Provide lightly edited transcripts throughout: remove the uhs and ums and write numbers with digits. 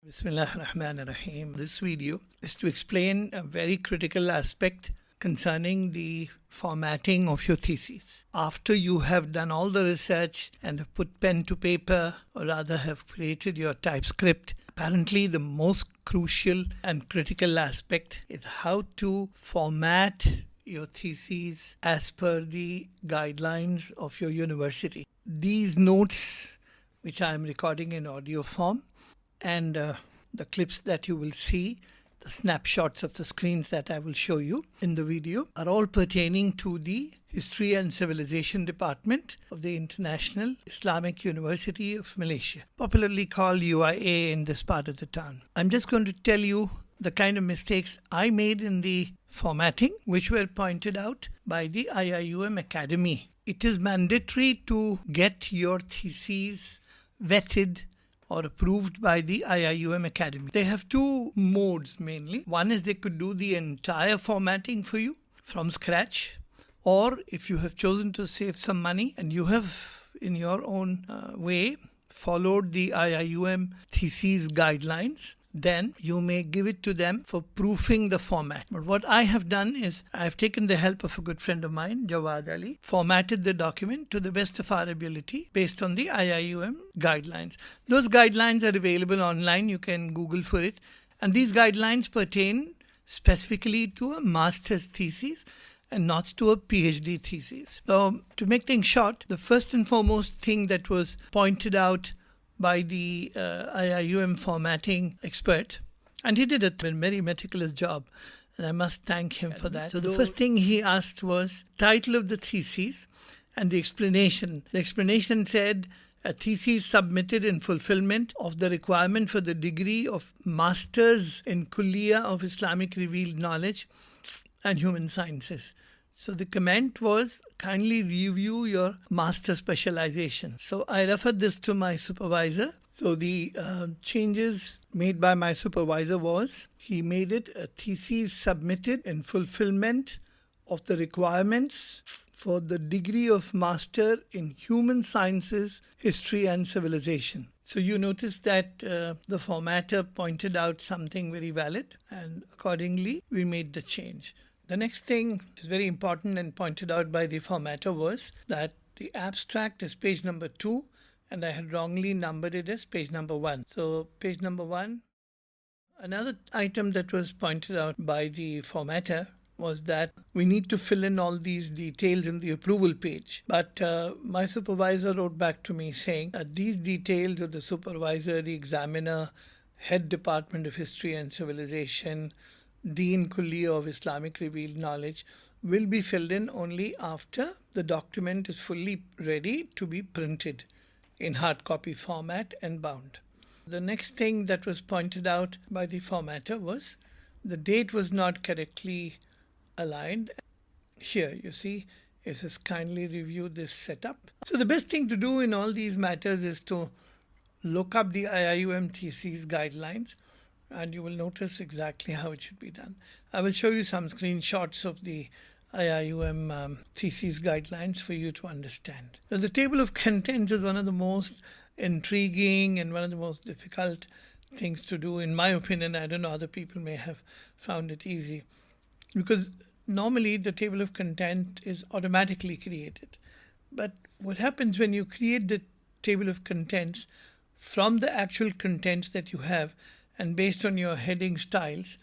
Bismillahirrahmanirrahim. This video is to explain a very critical aspect concerning the formatting of your thesis. After you have done all the research and have put pen to paper, or rather have created your typescript, apparently the most crucial and critical aspect is how to format your thesis as per the guidelines of your university. These notes, which I am recording in audio form, and the clips that you will see, the snapshots of the screens that I will show you in the video, are all pertaining to the History and Civilization Department of the International Islamic University of Malaysia, popularly called UIA in this part of the town. I'm just going to tell you the kind of mistakes I made in the formatting, which were pointed out by the IIUM Academy. It is mandatory to get your theses vetted or approved by the IIUM Academy. They have two modes mainly. One is they could do the entire formatting for you from scratch, or if you have chosen to save some money and you have in your own way followed the IIUM thesis guidelines, then you may give it to them for proofing the format. But what I have done is I've taken the help of a good friend of mine, Jawad Ali, formatted the document to the best of our ability based on the IIUM guidelines. Those guidelines are available online. You can Google for it. And these guidelines pertain specifically to a master's thesis and not to a PhD thesis. So to make things short, the first and foremost thing that was pointed out by the IIUM formatting expert, and he did a very meticulous job, and I must thank him for that. So the first thing he asked was title of the thesis and the explanation. The explanation said, a thesis submitted in fulfillment of the requirement for the degree of Masters in Kulliyah of Islamic Revealed Knowledge and Human Sciences. So the comment was, kindly review your master specialization. So I referred this to my supervisor. So the changes made by my supervisor was, he made it a thesis submitted in fulfillment of the requirements for the degree of Master in Human Sciences, History and Civilization. So you notice that the formatter pointed out something very valid, and accordingly we made the change. The next thing which is very important and pointed out by the formatter was that the abstract is page number 2 and I had wrongly numbered it as page number 1. So page number 1. Another item that was pointed out by the formatter was that we need to fill in all these details in the approval page. But my supervisor wrote back to me saying that these details of the supervisor, the examiner, head department of history and civilization, Dean Kulliyah of Islamic Revealed Knowledge, will be filled in only after the document is fully ready to be printed in hard copy format and bound. The next thing that was pointed out by the formatter was the date was not correctly aligned. Here you see it says kindly review this setup. So the best thing to do in all these matters is to look up the IIUM thesis guidelines, and you will notice exactly how it should be done. I will show you some screenshots of the IIUM thesis guidelines for you to understand. Now, the table of contents is one of the most intriguing and one of the most difficult things to do, in my opinion. I don't know, other people may have found it easy, because normally the table of content is automatically created. But what happens when you create the table of contents from the actual contents that you have, and based on your heading styles,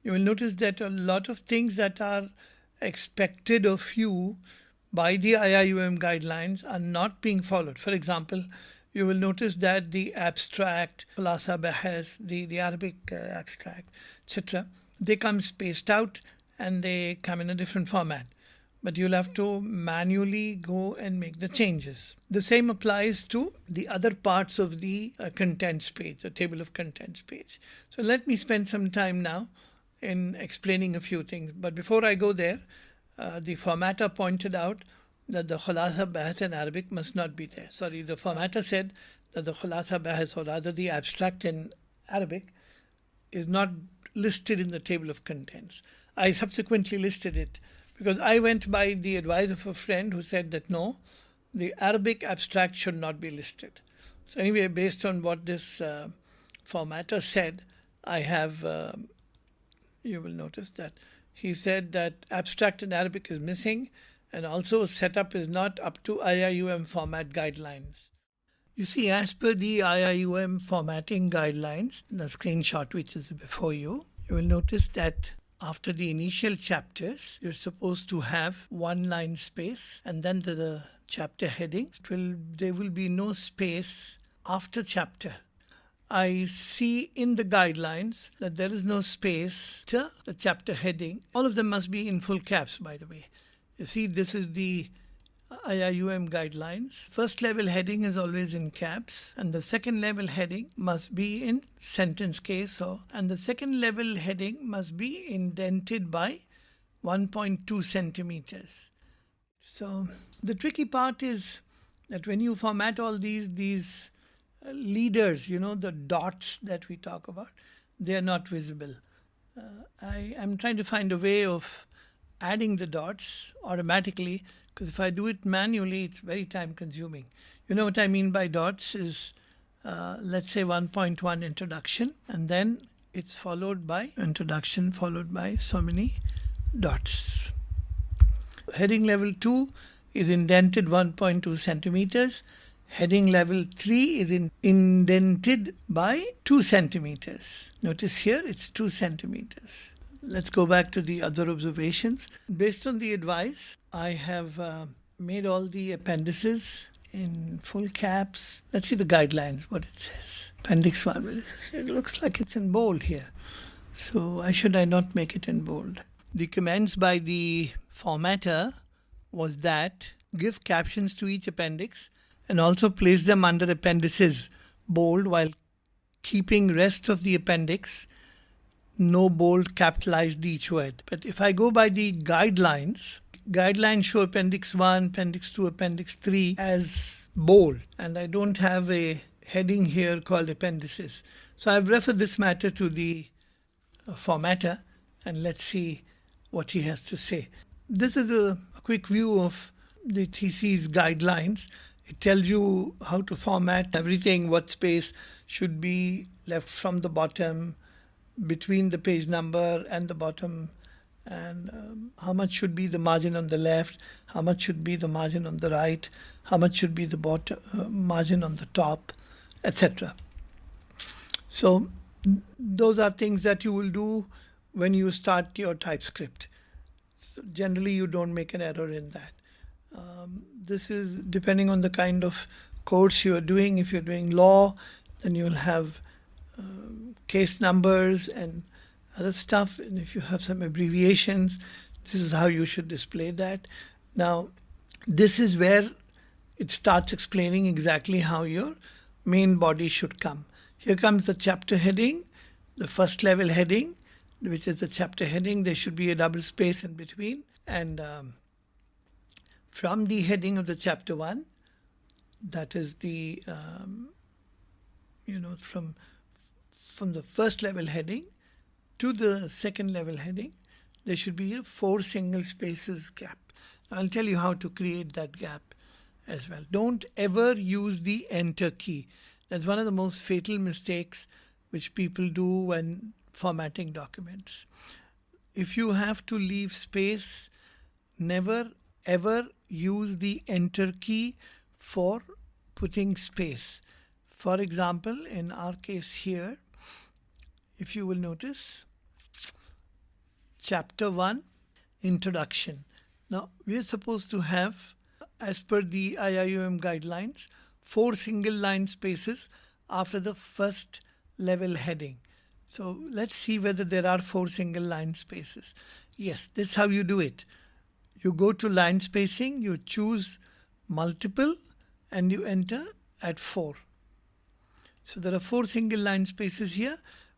you will notice that a lot of things that are expected of you by the IIUM guidelines are not being followed. For example, you will notice that the abstract, Khulasa Bahas, the Arabic abstract, etc., they come spaced out and they come in a different format. But you'll have to manually go and make the changes. The same applies to the other parts of the contents page, the table of contents page. So let me spend some time now in explaining a few things. But before I go there, the formatter pointed out that the Khulasa Bahas in Arabic must not be there. Sorry, the formatter said that the Khulasa Bahas, or rather the abstract in Arabic, is not listed in the table of contents. I subsequently listed it, because I went by the advice of a friend who said that no, the Arabic abstract should not be listed. So anyway, based on what this formatter said, I have, you will notice that he said that abstract in Arabic is missing, and also setup is not up to IIUM format guidelines. You see, as per the IIUM formatting guidelines, the screenshot which is before you, you will notice that after the initial chapters, you're supposed to have one line space, and then the chapter heading. There will be no space after chapter. I see in the guidelines that there is no space to the chapter heading. All of them must be in full caps, by the way. You see, this is the IIUM guidelines. First level heading is always in caps, and the second level heading must be in sentence case, and the second level heading must be indented by 1.2 centimeters. So the tricky part is that when you format all these leaders, the dots that we talk about, they are not visible. I am trying to find a way of adding the dots automatically, because if I do it manually, it's very time consuming. You know what I mean by dots is, let's say 1.1 introduction, and then it's followed by introduction followed by so many dots. Heading level 2 is indented 1.2 centimeters. Heading level 3 is indented by 2 centimeters. Notice here it's 2 centimeters. Let's go back to the other observations. Based on the advice, I have made all the appendices in full caps. Let's see the guidelines, what it says. Appendix 1. It looks like it's in bold here. So why should I not make it in bold? The comments by the formatter was that give captions to each appendix and also place them under appendices, bold, while keeping rest of the appendix no bold capitalized each word. But if I go by the guidelines show Appendix 1, Appendix 2, Appendix 3 as bold, and I don't have a heading here called Appendices. So I've referred this matter to the formatter, and let's see what he has to say. This is a quick view of the Thesis guidelines. It tells you how to format everything, what space should be left from the bottom, between the page number and the bottom, and how much should be the margin on the left, how much should be the margin on the right, how much should be the bottom margin on the top, etc. So those are things that you will do when you start your TypeScript. So generally you don't make an error in that. This is depending on the kind of course you are doing. If you're doing law, then you'll have case numbers and other stuff, and if you have some abbreviations, this is how you should display that. Now, this is where it starts explaining exactly how your main body should come. Here comes the chapter heading, the first level heading, which is the chapter heading. There should be a double space in between, and from the heading of the chapter 1, that is the from the first level heading to the second level heading, there should be a 4 single spaces gap. I'll tell you how to create that gap as well. Don't ever use the enter key. That's one of the most fatal mistakes which people do when formatting documents. If you have to leave space, never ever use the enter key for putting space. For example, in our case here, if you will notice, chapter 1, introduction. Now, we are supposed to have, as per the IIUM guidelines, 4 single line spaces after the first level heading. So let's see whether there are 4 single line spaces. Yes, this is how you do it. You go to line spacing, you choose multiple, and you enter at 4. So there are 4 single line spaces here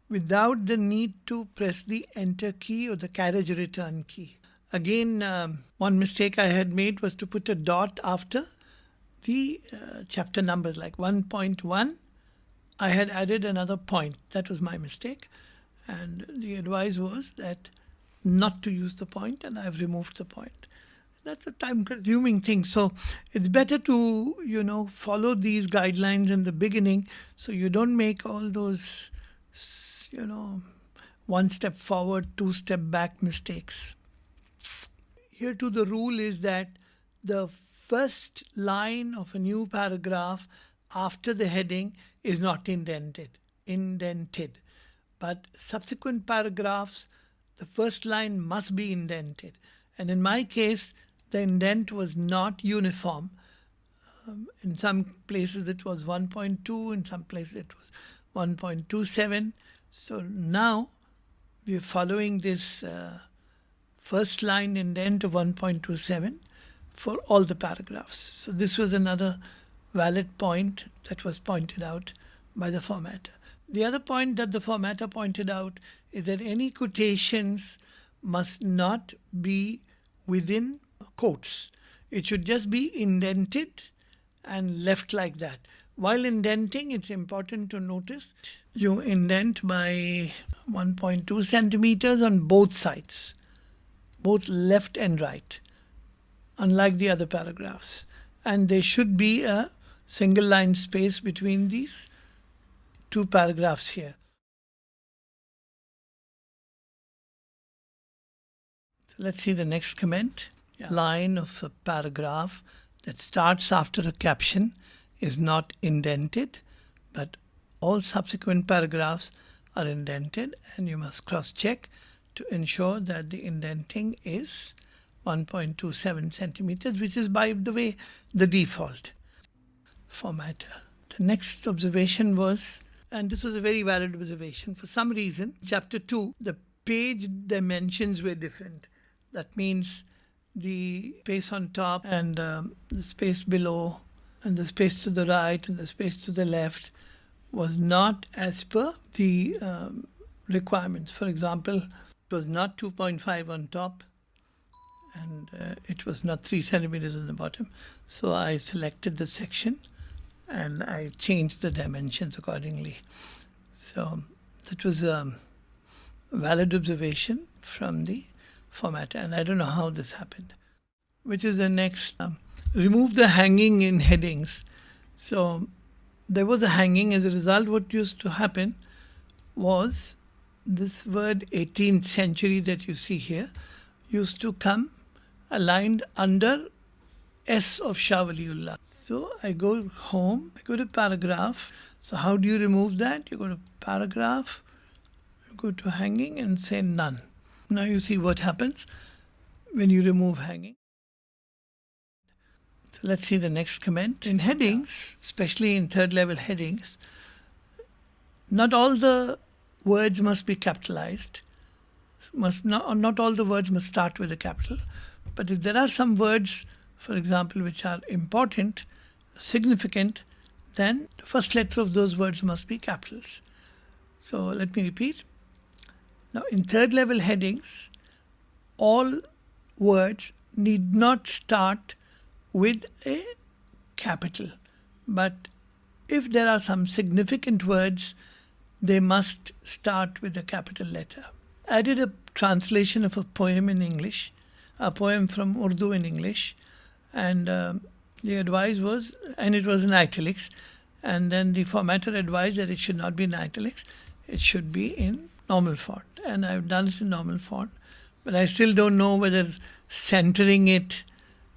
without the need to press the enter key or the carriage return key. Again, one mistake I had made was to put a dot after the chapter numbers, like 1.1. I had added another point. That was my mistake. And the advice was that not to use the point, and I've removed the point. That's a time-consuming thing. So it's better to, follow these guidelines in the beginning so you don't make all those one step forward, two step back mistakes. Here too the rule is that the first line of a new paragraph after the heading is not indented. But subsequent paragraphs, the first line must be indented. And in my case, the indent was not uniform. In some places it was 1.2, in some places it was 1.27. So now we are following this first line indent of 1.27 for all the paragraphs. So this was another valid point that was pointed out by the formatter. The other point that the formatter pointed out is that any quotations must not be within quotes. It should just be indented and left like that. While indenting, it's important to notice you indent by 1.2 centimeters on both sides, both left and right, unlike the other paragraphs. And there should be a single line space between these two paragraphs here. So let's see the next comment. Line of a paragraph that starts after a caption is not indented, but all subsequent paragraphs are indented, and you must cross-check to ensure that the indenting is 1.27 centimeters, which is, by the way, the default formatter. The next observation was, and this was a very valid observation, for some reason, chapter 2, the page dimensions were different. That means the space on top and the space below and the space to the right and the space to the left was not as per the requirements. For example, it was not 2.5 on top and it was not 3 centimeters on the bottom. So I selected the section and I changed the dimensions accordingly. So that was a valid observation from the formatter, and I don't know how this happened. Which is the next. Remove the hanging in headings. So there was a hanging. As a result, what used to happen was this word 18th century that you see here used to come aligned under S of Shah Waliullah. So I go home, I go to paragraph. So how do you remove that? You go to paragraph, you go to hanging and say none. Now you see what happens when you remove hanging. So let's see the next comment. In headings, especially in third level headings, not all the words must be capitalized. Not all the words must start with a capital. But if there are some words, for example, which are important, significant, then the first letter of those words must be capitals. So let me repeat. Now, in third level headings, all words need not start with a capital. But if there are some significant words, they must start with a capital letter. I did a translation of a poem in English, a poem from Urdu in English, and the advice was, and it was in italics, and then the formatter advised that it should not be in italics, it should be in normal font. And I've done it in normal font, but I still don't know whether centering it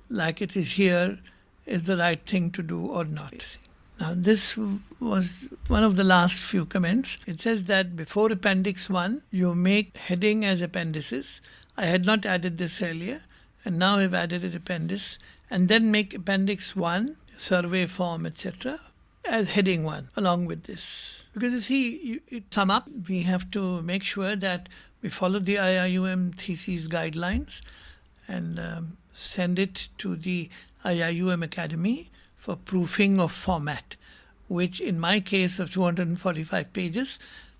like it is here is the right thing to do or not. Now this was one of the last few comments. It says that before Appendix 1, you make heading as appendices. I had not added this earlier, and now I've added an appendix, and then make Appendix 1, survey form, etc., as heading 1 along with this. Because you see, to sum up, we have to make sure that we follow the IIUM thesis guidelines and send it to the IIUM Academy for proofing of format, which in my case of 245 pages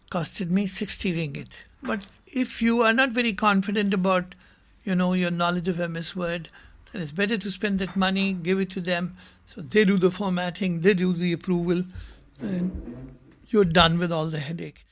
costed me 60 ringgit. But if you are not very confident about, your knowledge of MS Word, then it's better to spend that money, give it to them, so they do the formatting, they do the approval, and you're done with all the headache.